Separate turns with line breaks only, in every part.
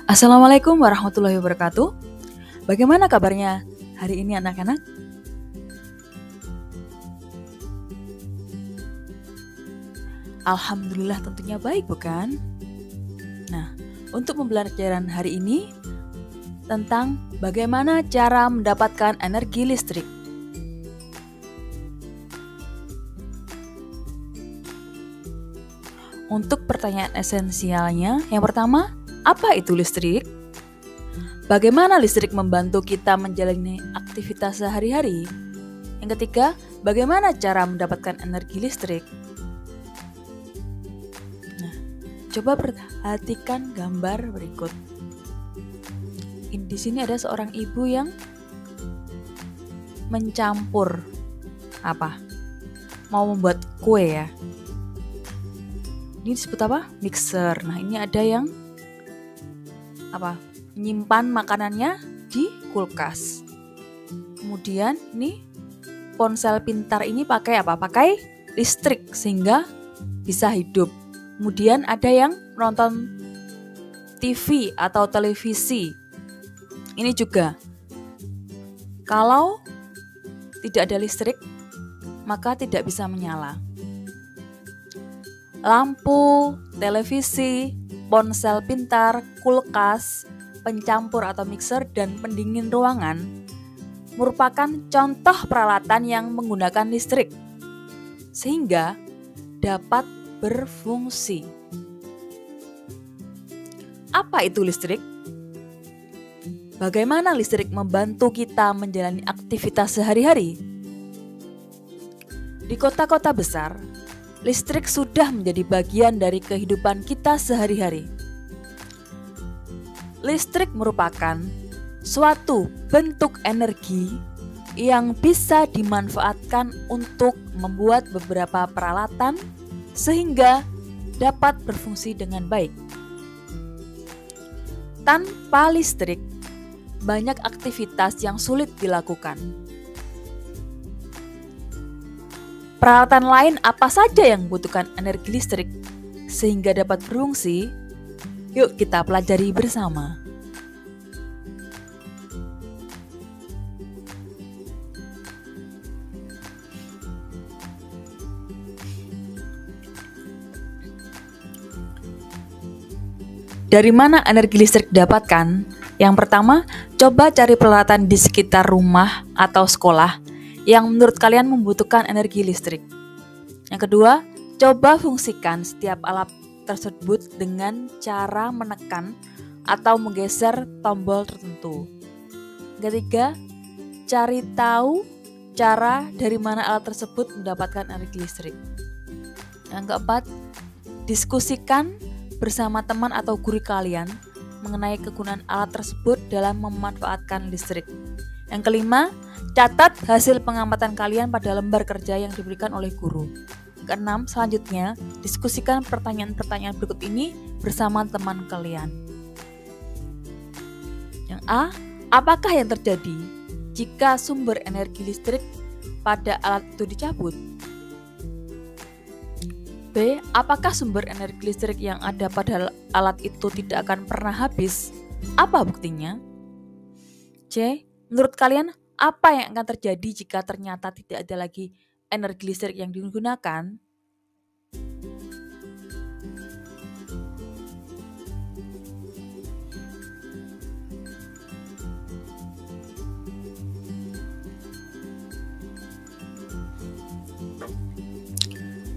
Assalamualaikum warahmatullahi wabarakatuh. Bagaimana kabarnya hari ini anak-anak? Alhamdulillah tentunya baik, bukan? Nah, untuk pembelajaran hari ini tentang bagaimana cara mendapatkan energi listrik. Untuk pertanyaan esensialnya, yang pertama, apa itu listrik? Bagaimana listrik membantu kita menjalani aktivitas sehari-hari? Yang ketiga, bagaimana cara mendapatkan energi listrik? Nah, coba perhatikan gambar berikut. Di sini ada seorang ibu yang mencampur mau membuat kue ya. Ini disebut apa? Mixer. Nah, ini ada yang menyimpan makanannya di kulkas. Kemudian ini ponsel pintar ini pakai apa? Pakai listrik sehingga bisa hidup. Kemudian ada yang menonton TV atau televisi. Ini juga kalau tidak ada listrik maka tidak bisa menyala. Lampu, televisi, ponsel pintar, kulkas, pencampur atau mixer, dan pendingin ruangan merupakan contoh peralatan yang menggunakan listrik sehingga dapat berfungsi. Apa itu listrik? Bagaimana listrik membantu kita menjalani aktivitas sehari-hari? Di kota-kota besar, listrik sudah menjadi bagian dari kehidupan kita sehari-hari. Listrik merupakan suatu bentuk energi yang bisa dimanfaatkan untuk membuat beberapa peralatan sehingga dapat berfungsi dengan baik. Tanpa listrik, banyak aktivitas yang sulit dilakukan. Peralatan lain apa saja yang membutuhkan energi listrik sehingga dapat berfungsi? Yuk kita pelajari bersama. Dari mana energi listrik didapatkan? Yang pertama, coba cari peralatan di sekitar rumah atau sekolah yang menurut kalian membutuhkan energi listrik. Yang kedua, coba fungsikan setiap alat tersebut dengan cara menekan atau menggeser tombol tertentu. Yang ketiga, cari tahu cara dari mana alat tersebut mendapatkan energi listrik. Yang keempat, diskusikan bersama teman atau guru kalian mengenai kegunaan alat tersebut dalam memanfaatkan listrik. Yang kelima, catat hasil pengamatan kalian pada lembar kerja yang diberikan oleh guru. Keenam, selanjutnya, diskusikan pertanyaan-pertanyaan berikut ini bersama teman kalian. Yang A, apakah yang terjadi jika sumber energi listrik pada alat itu dicabut? B, apakah sumber energi listrik yang ada pada alat itu tidak akan pernah habis? Apa buktinya? C, menurut kalian apa yang akan terjadi jika ternyata tidak ada lagi energi listrik yang digunakan?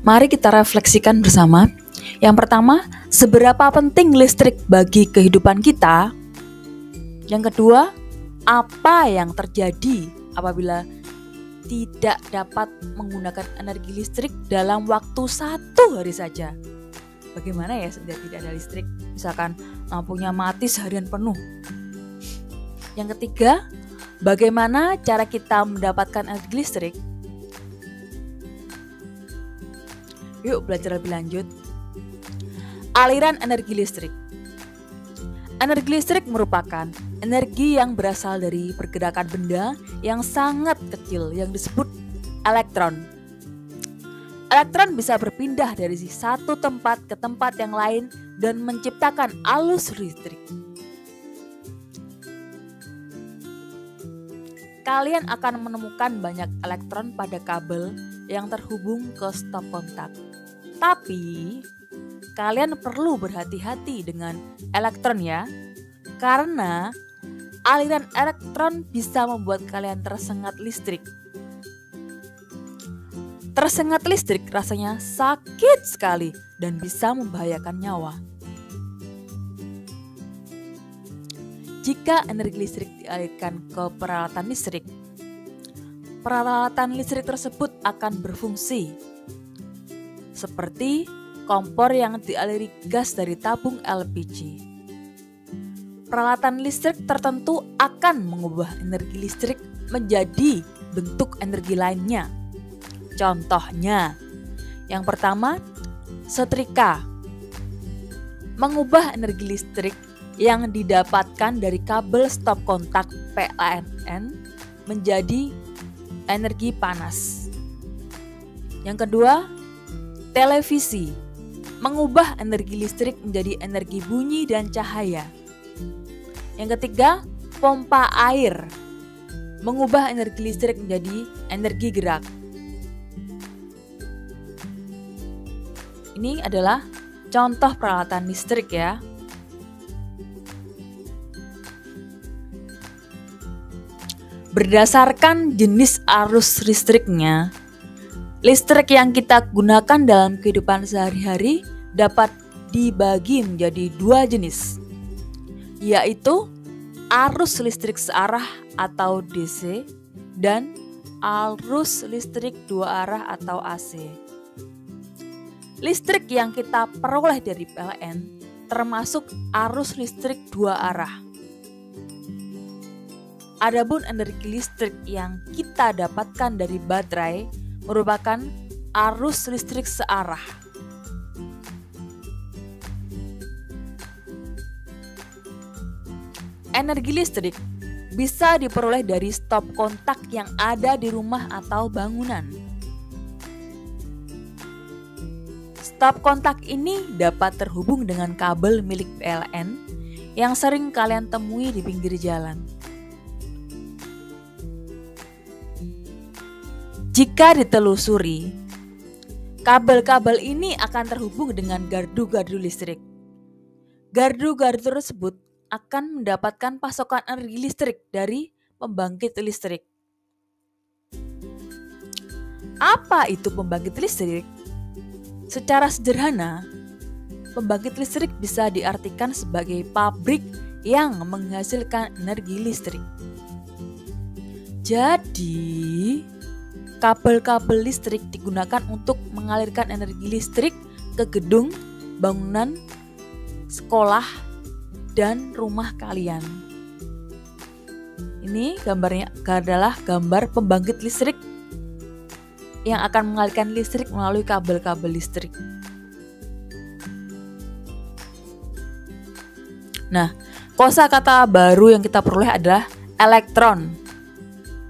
Mari kita refleksikan bersama. Yang pertama, seberapa penting listrik bagi kehidupan kita? Yang kedua, apa yang terjadi apabila tidak dapat menggunakan energi listrik dalam waktu 1 hari saja? Bagaimana ya jika tidak ada listrik? Misalkan lampunya mati seharian penuh. Yang ketiga, bagaimana cara kita mendapatkan energi listrik? Yuk belajar lebih lanjut. Aliran energi listrik. Energi listrik merupakan energi yang berasal dari pergerakan benda yang sangat kecil yang disebut elektron. Elektron bisa berpindah dari satu tempat ke tempat yang lain dan menciptakan arus listrik. kalian akan menemukan banyak elektron pada kabel yang terhubung ke stop kontak. Tapi, kalian perlu berhati-hati dengan elektron ya, karena aliran elektron bisa membuat kalian tersengat listrik. Tersengat listrik rasanya sakit sekali dan bisa membahayakan nyawa. Jika energi listrik dialirkan ke peralatan listrik tersebut akan berfungsi seperti kompor yang dialiri gas dari tabung LPG. Peralatan listrik tertentu akan mengubah energi listrik menjadi bentuk energi lainnya. Contohnya, yang pertama, setrika. Mengubah energi listrik yang didapatkan dari kabel stop kontak PLN menjadi energi panas. Yang kedua, televisi. Mengubah energi listrik menjadi energi bunyi dan cahaya. Yang ketiga, pompa air. Mengubah energi listrik menjadi energi gerak. Ini adalah contoh peralatan listrik ya. Berdasarkan jenis arus listriknya, listrik yang kita gunakan dalam kehidupan sehari-hari dapat dibagi menjadi dua jenis, yaitu arus listrik searah atau DC dan arus listrik dua arah atau AC. Listrik yang kita peroleh dari PLN termasuk arus listrik dua arah. Adapun energi listrik yang kita dapatkan dari baterai merupakan arus listrik searah. Energi listrik bisa diperoleh dari stop kontak yang ada di rumah atau bangunan. Stop kontak ini dapat terhubung dengan kabel milik PLN yang sering kalian temui di pinggir jalan. Jika ditelusuri, kabel-kabel ini akan terhubung dengan gardu-gardu listrik. Gardu-gardu tersebut akan mendapatkan pasokan energi listrik dari pembangkit listrik. Apa itu pembangkit listrik? Secara sederhana, pembangkit listrik bisa diartikan sebagai pabrik yang menghasilkan energi listrik. Jadi, kabel-kabel listrik digunakan untuk mengalirkan energi listrik ke gedung, bangunan, sekolah, dan rumah kalian. Ini gambarnya adalah gambar pembangkit listrik yang akan mengalirkan listrik melalui kabel-kabel listrik. Nah, kosakata baru yang kita peroleh adalah elektron.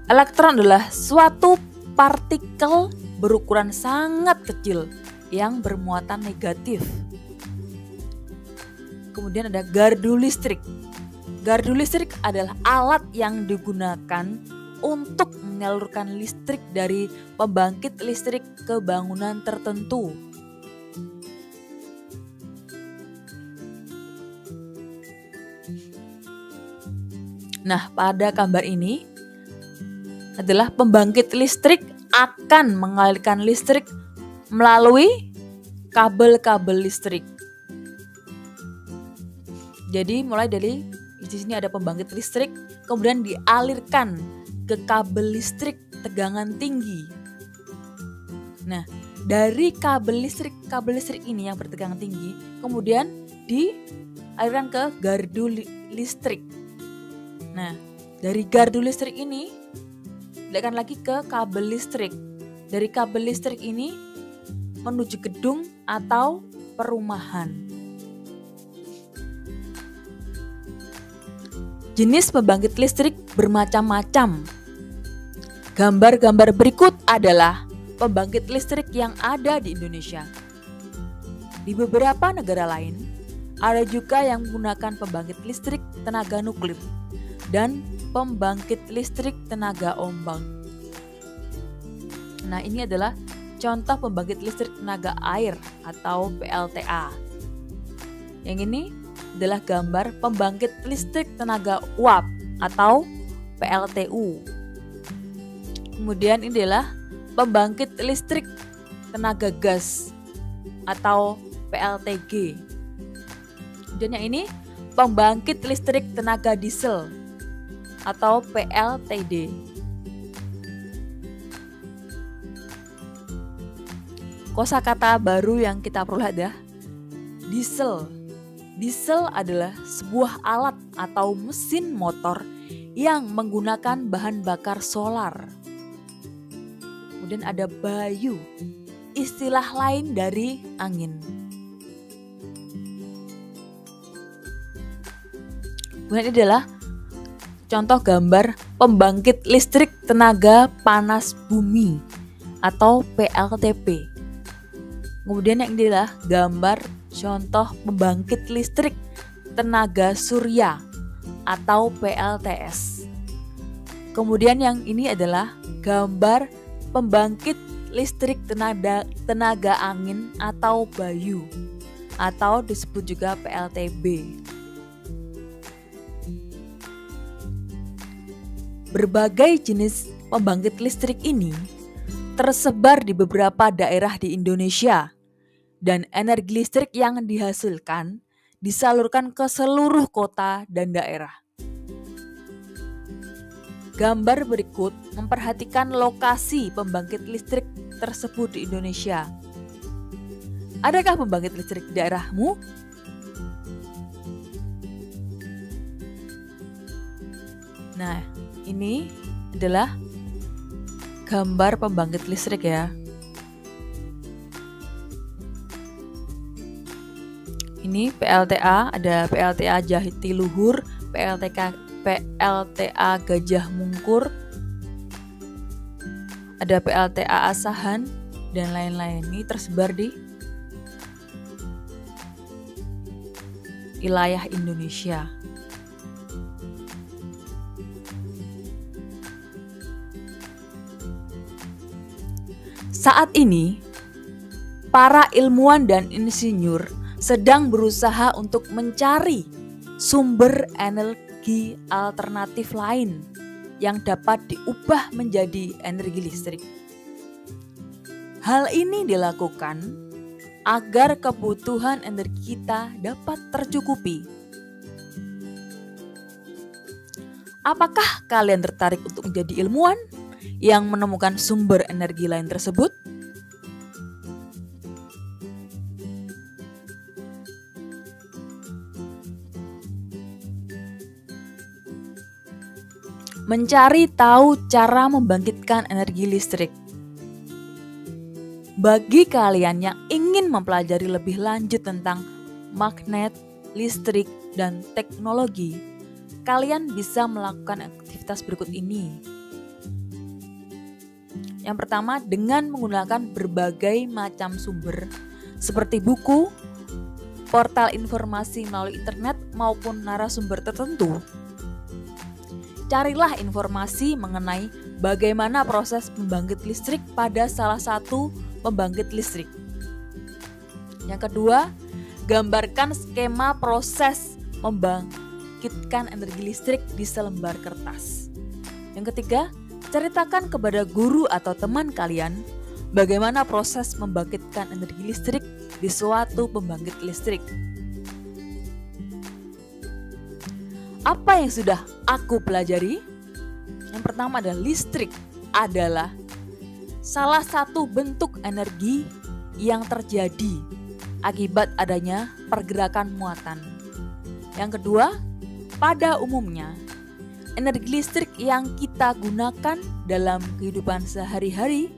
Elektron adalah suatu partikel berukuran sangat kecil yang bermuatan negatif. Kemudian ada gardu listrik. Gardu listrik adalah alat yang digunakan untuk menyalurkan listrik dari pembangkit listrik ke bangunan tertentu. Nah, pada gambar ini adalah pembangkit listrik akan mengalirkan listrik melalui kabel-kabel listrik. Jadi mulai dari di sini ada pembangkit listrik, kemudian dialirkan ke kabel listrik tegangan tinggi. Nah, dari kabel listrik ini yang bertegangan tinggi, kemudian dialirkan ke gardu listrik. Nah, dari gardu listrik ini dialirkan lagi ke kabel listrik. Dari kabel listrik ini menuju gedung atau perumahan. Jenis pembangkit listrik bermacam-macam. Gambar-gambar berikut adalah pembangkit listrik yang ada di Indonesia. Di beberapa negara lain, ada juga yang menggunakan pembangkit listrik tenaga nuklir. dan pembangkit listrik tenaga ombak. Nah, ini adalah contoh pembangkit listrik tenaga air atau PLTA. Yang ini adalah gambar pembangkit listrik tenaga uap atau PLTU. Kemudian ini adalah pembangkit listrik tenaga gas atau PLTG. Kemudian yang ini pembangkit listrik tenaga diesel atau PLTD. Kosakata baru yang kita perlu ada, diesel. Diesel adalah sebuah alat atau mesin motor yang menggunakan bahan bakar solar. Kemudian ada bayu, istilah lain dari angin. Kemudian ini adalah contoh gambar pembangkit listrik tenaga panas bumi atau PLTP. Kemudian yang ini adalah gambar contoh pembangkit listrik tenaga surya atau PLTS. Kemudian yang ini adalah gambar pembangkit listrik tenaga angin atau bayu atau disebut juga PLTB. Berbagai jenis pembangkit listrik ini tersebar di beberapa daerah di Indonesia, dan energi listrik yang dihasilkan disalurkan ke seluruh kota dan daerah. Gambar berikut memperhatikan lokasi pembangkit listrik tersebut di Indonesia. Adakah pembangkit listrik di daerahmu? Nah, ini adalah gambar pembangkit listrik ya. Ini PLTA, ada PLTA Jatiluhur, PLTA Gajah Mungkur, ada PLTA Asahan, dan lain-lain. Ini tersebar di wilayah Indonesia. Saat ini, para ilmuwan dan insinyur sedang berusaha untuk mencari sumber energi alternatif lain yang dapat diubah menjadi energi listrik. Hal ini dilakukan agar kebutuhan energi kita dapat tercukupi. Apakah kalian tertarik untuk menjadi ilmuwan yang menemukan sumber energi lain tersebut? Mencari tahu cara membangkitkan energi listrik. Bagi kalian yang ingin mempelajari lebih lanjut tentang magnet, listrik, dan teknologi, kalian bisa melakukan aktivitas berikut ini. Yang pertama, dengan menggunakan berbagai macam sumber seperti buku, portal informasi melalui internet maupun narasumber tertentu. Carilah informasi mengenai bagaimana proses pembangkit listrik pada salah satu pembangkit listrik. Yang kedua, gambarkan skema proses membangkitkan energi listrik di selembar kertas. Yang ketiga, ceritakan kepada guru atau teman kalian bagaimana proses membangkitkan energi listrik di suatu pembangkit listrik. Apa yang sudah aku pelajari? Yang pertama adalah listrik adalah salah satu bentuk energi yang terjadi akibat adanya pergerakan muatan. Yang kedua, pada umumnya energi listrik yang kita gunakan dalam kehidupan sehari-hari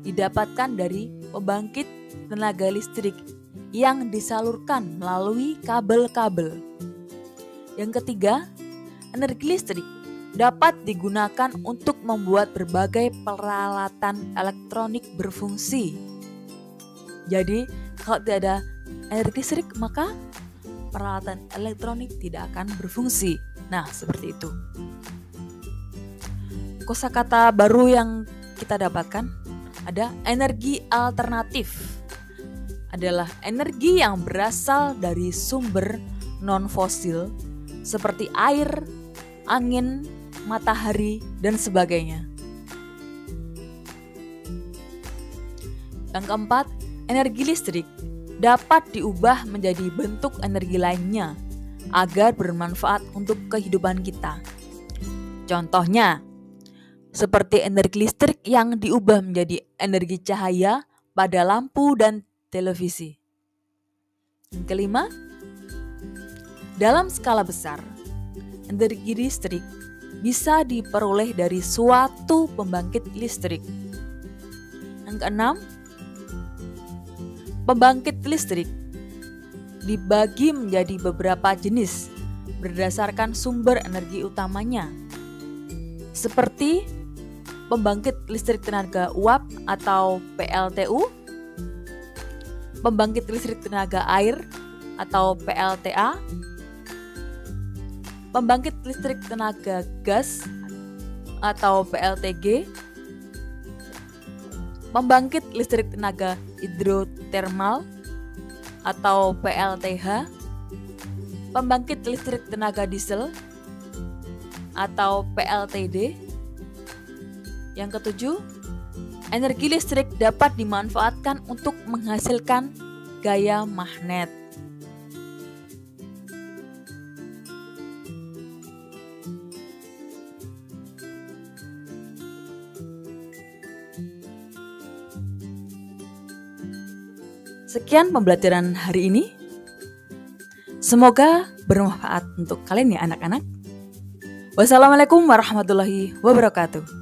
didapatkan dari pembangkit tenaga listrik yang disalurkan melalui kabel-kabel. Yang ketiga, energi listrik dapat digunakan untuk membuat berbagai peralatan elektronik berfungsi. Jadi, kalau tidak ada energi listrik, maka peralatan elektronik tidak akan berfungsi. Nah, seperti itu. Kosakata baru yang kita dapatkan ada energi alternatif. Adalah energi yang berasal dari sumber non-fosil seperti air, angin, matahari, dan sebagainya. Yang keempat, energi listrik dapat diubah menjadi bentuk energi lainnya agar bermanfaat untuk kehidupan kita. Contohnya, seperti energi listrik yang diubah menjadi energi cahaya pada lampu dan televisi. Yang kelima, dalam skala besar, energi listrik bisa diperoleh dari suatu pembangkit listrik. Yang keenam, pembangkit listrik dibagi menjadi beberapa jenis berdasarkan sumber energi utamanya, seperti pembangkit listrik tenaga uap atau PLTU, pembangkit listrik tenaga air atau PLTA, pembangkit listrik tenaga gas atau PLTG, pembangkit listrik tenaga hidrotermal atau PLTH, pembangkit listrik tenaga diesel atau PLTD. Yang ketujuh, energi listrik dapat dimanfaatkan untuk menghasilkan gaya magnet. Sekian pembelajaran hari ini. Semoga bermanfaat untuk kalian ya anak-anak. Wassalamualaikum warahmatullahi wabarakatuh.